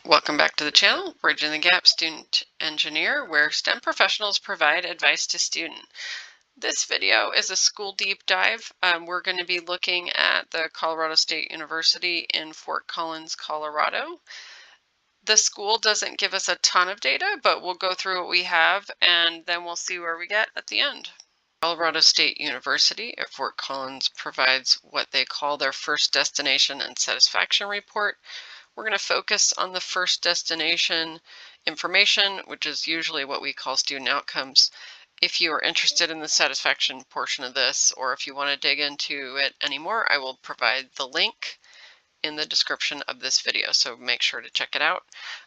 Welcome back to the channel, Bridging the Gap Student Engineer, where STEM professionals provide advice to students. This video is a school deep dive. We're going to be looking at the Colorado State University in Fort Collins, Colorado. The school doesn't give us a ton of data, but we'll go through what we have and then we'll see where we get at the end. Colorado State University at Fort Collins provides what they call their first destination and satisfaction report. We're going to focus on the first destination information, which is usually what we call student outcomes. If you are interested in the satisfaction portion of this, or if you want to dig into it anymore, I will provide the link in the description of this video, so make sure to check it out.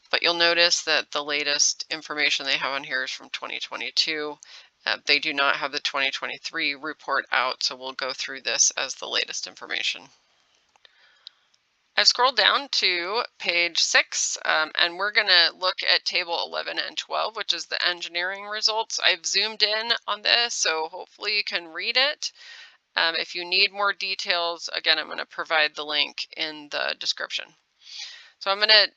But you'll notice that the latest information they have on here is from 2022. They do not have the 2023 report out, so we'll go through this as the latest information. I've scrolled down to page 6, and we're going to look at table 11 and 12, which is the engineering results. I've zoomed in on this, so hopefully you can read it. If you need more details, again, I'm going to provide the link in the description. So I'm going to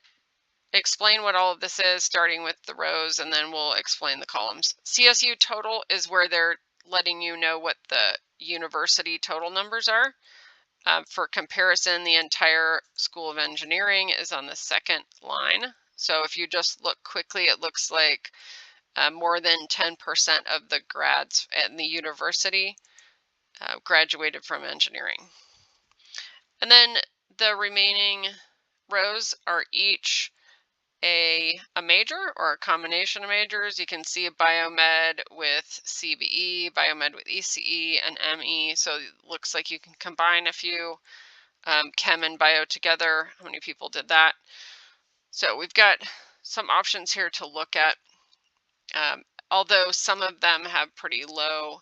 explain what all of this is, starting with the rows, and then we'll explain the columns. CSU total is where they're letting you know what the university total numbers are. For comparison, the entire School of Engineering is on the second line. So if you just look quickly, it looks like more than 10% of the grads in the university graduated from engineering. And then the remaining rows are each a major or a combination of majors. You can see biomed with CBE, biomed with ECE, and ME. So it looks like you can combine a few. Chem and bio together. How many people did that? So we've got some options here to look at, although some of them have pretty low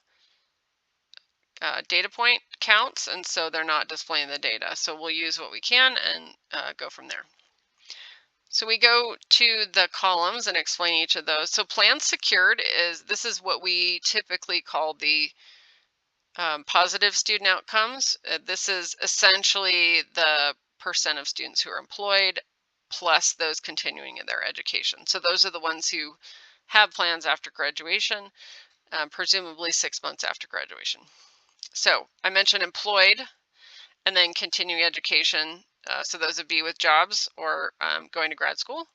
data point counts, and so they're not displaying the data. So we'll use what we can and go from there. So we go to the columns and explain each of those. So plans secured this is what we typically call the positive student outcomes. This is essentially the percent of students who are employed plus those continuing in their education. So those are the ones who have plans after graduation, presumably 6 months after graduation. So I mentioned employed and then continuing education. So those would be with jobs or going to grad school.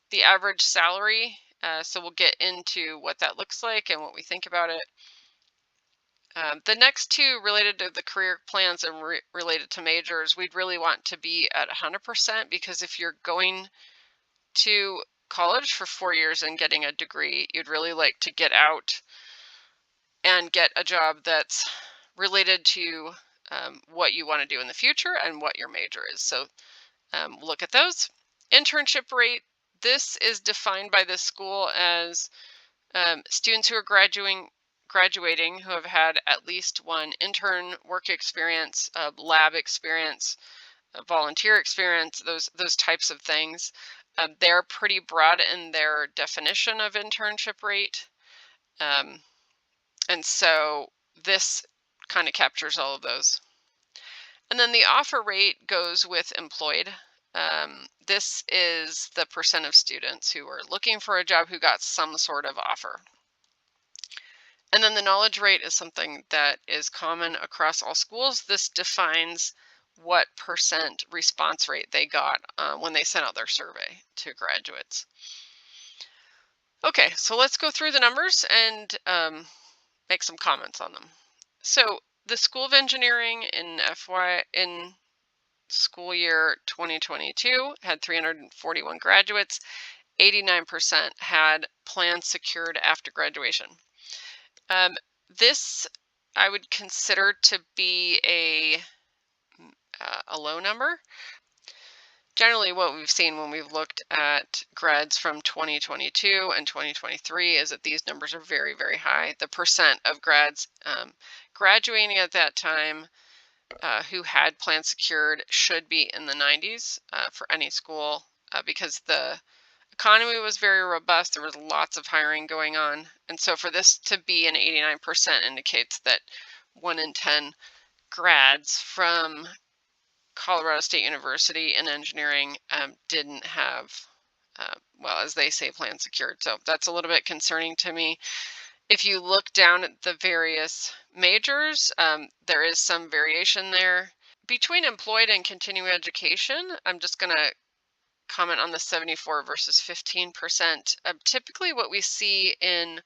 The average salary, so we'll get into what that looks like and what we think about it. The next two related to the career plans and related to majors, we'd really want to be at 100%, because if you're going to college for 4 years and getting a degree, you'd really like to get out and get a job that's related to what you want to do in the future and what your major is. So look at those. Internship rate, this is defined by the school as students who are graduating who have had at least one intern work experience, lab experience, volunteer experience, those types of things. They're pretty broad in their definition of internship rate. And so this kind of captures all of those. And then the offer rate goes with employed. This is the percent of students who are looking for a job who got some sort of offer. And then the knowledge rate is something that is common across all schools. This defines what percent response rate they got when they sent out their survey to graduates. Okay, so let's go through the numbers and make some comments on them. So the School of Engineering in school year 2022 had 341 graduates. 89% had plans secured after graduation. This I would consider to be a low number. Generally, what we've seen when we've looked at grads from 2022 and 2023 is that these numbers are very, very high. The percent of grads graduating at that time who had plans secured should be in the 90s for any school because the economy was very robust. There was lots of hiring going on. And so for this to be an 89% indicates that 1 in 10 grads from Colorado State University in engineering didn't have well, as they say, plan secured. So that's a little bit concerning to me. If you look down at the various majors, there is some variation there. Between employed and continuing education, I'm just going to comment on the 74 versus 15%. Typically what we see in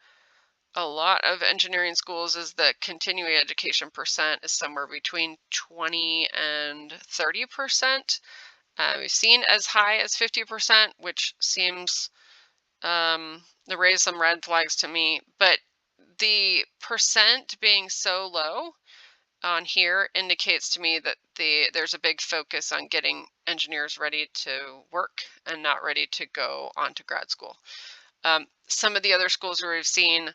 a lot of engineering schools is that continuing education percent is somewhere between 20 and 30%. We've seen as high as 50%, which seems to raise some red flags to me. But the percent being so low on here indicates to me that there's a big focus on getting engineers ready to work and not ready to go on to grad school. Some of the other schools where we've seen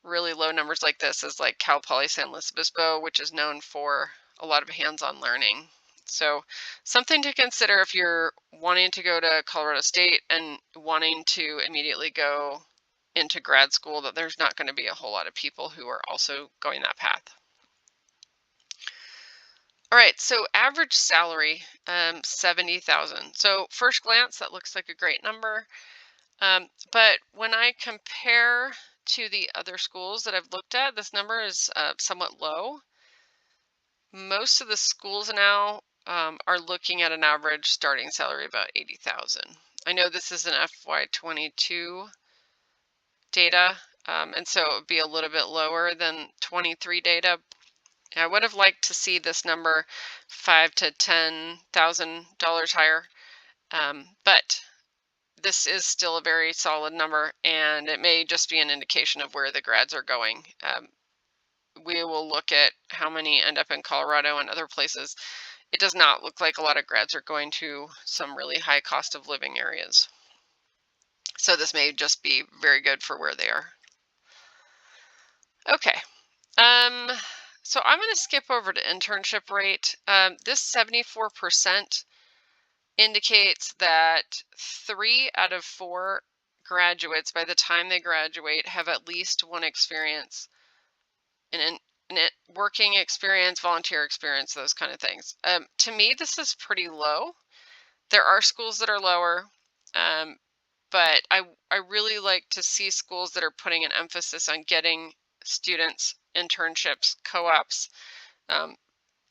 really low numbers like this is like Cal Poly San Luis Obispo, which is known for a lot of hands-on learning. So something to consider if you're wanting to go to Colorado State and wanting to immediately go into grad school, that there's not going to be a whole lot of people who are also going that path. All right, so average salary, 70,000. So first glance, that looks like a great number. But when I compare to the other schools that I've looked at, this number is somewhat low. Most of the schools now are looking at an average starting salary about 80,000. I know this is an FY22 data, and so it would be a little bit lower than 23 data. I would have liked to see this number $5,000 to $10,000 higher, but this is still a very solid number, and it may just be an indication of where the grads are going. We will look at how many end up in Colorado and other places. It does not look like a lot of grads are going to some really high cost of living areas. So this may just be very good for where they are. Okay. So I'm going to skip over to internship rate. This 74% indicates that 3 out of 4 graduates, by the time they graduate, have at least one experience in working experience, volunteer experience, those kind of things. To me, this is pretty low. There are schools that are lower, but I really like to see schools that are putting an emphasis on getting students internships, co-ops,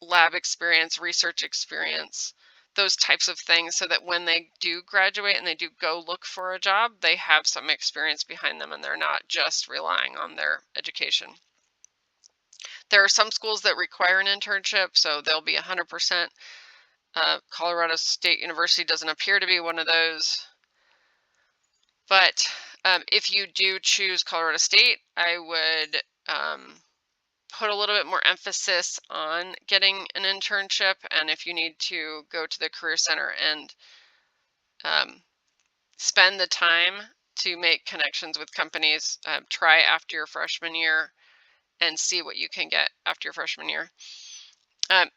lab experience, research experience, those types of things, so that when they do graduate and they do go look for a job, they have some experience behind them and they're not just relying on their education. There are some schools that require an internship, so they'll be 100%. Colorado State University doesn't appear to be one of those. But if you do choose Colorado State, I would put a little bit more emphasis on getting an internship. And if you need to go to the Career Center and spend the time to make connections with companies, try after your freshman year and see what you can get after your freshman year.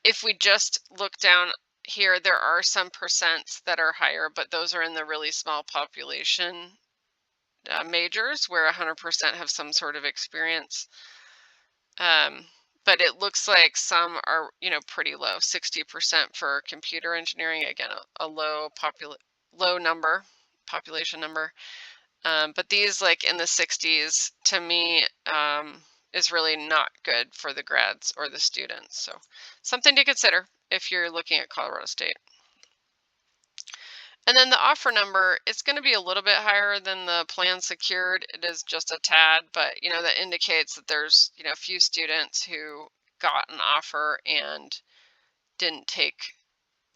If we just look down here, there are some percents that are higher, but those are in the really small population majors where 100% have some sort of experience. But it looks like some are, pretty low. 60% for computer engineering, again, a low population number. But these, like in the 60s, to me, is really not good for the grads or the students. So something to consider if you're looking at Colorado State. And then the offer number, it's going to be a little bit higher than the plan secured. It is just a tad, but that indicates that there's a few students who got an offer and didn't take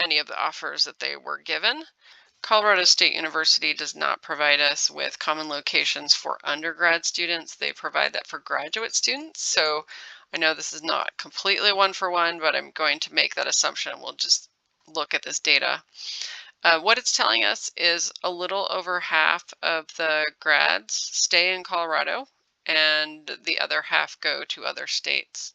any of the offers that they were given. Colorado State University does not provide us with common locations for undergrad students. They provide that for graduate students. So I know this is not completely one-for-one, but I'm going to make that assumption. We'll just look at this data. What it's telling us is a little over half of the grads stay in Colorado and the other half go to other states.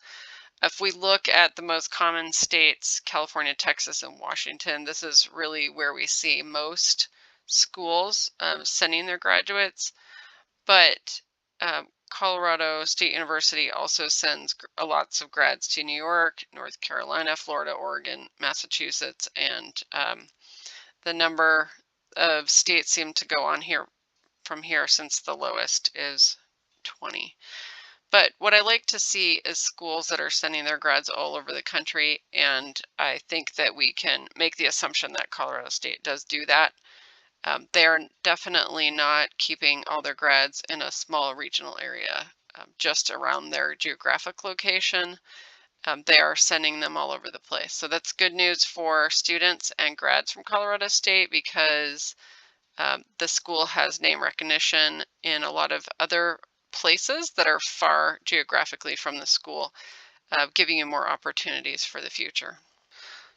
If we look at the most common states, California, Texas, and Washington, this is really where we see most schools sending their graduates. But Colorado State University also sends lots of grads to New York, North Carolina, Florida, Oregon, Massachusetts, and the number of states seem to go on here from here, since the lowest is 20. But what I like to see is schools that are sending their grads all over the country, and I think that we can make the assumption that Colorado State does do that. They are definitely not keeping all their grads in a small regional area, just around their geographic location. They are sending them all over the place. So that's good news for students and grads from Colorado State, because the school has name recognition in a lot of other places that are far geographically from the school, giving you more opportunities for the future.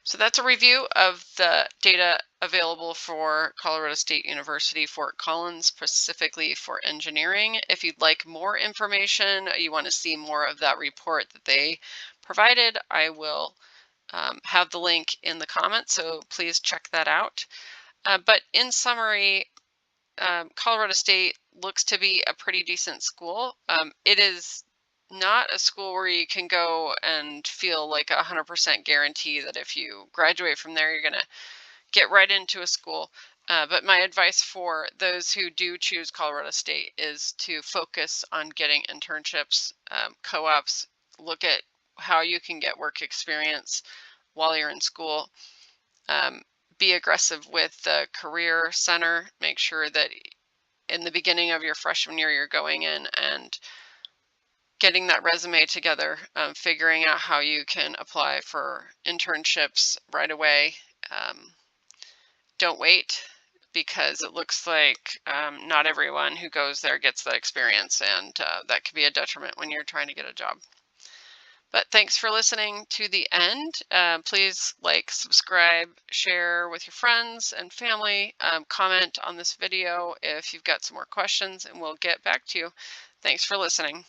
So that's a review of the data available for Colorado State University Fort Collins, specifically for engineering. If you'd like more information, you want to see more of that report that they provided, I will have the link in the comments, so please check that out. But in summary, Colorado State looks to be a pretty decent school. It is not a school where you can go and feel like 100% guarantee that if you graduate from there, you're going to get right into a school. But my advice for those who do choose Colorado State is to focus on getting internships, co-ops, look at how you can get work experience while you're in school. Be aggressive with the Career Center. Make sure that in the beginning of your freshman year, you're going in and getting that resume together, figuring out how you can apply for internships right away. Don't wait, because it looks like not everyone who goes there gets that experience, and that could be a detriment when you're trying to get a job. But thanks for listening to the end. Please like, subscribe, share with your friends and family. Comment on this video if you've got some more questions, and we'll get back to you. Thanks for listening.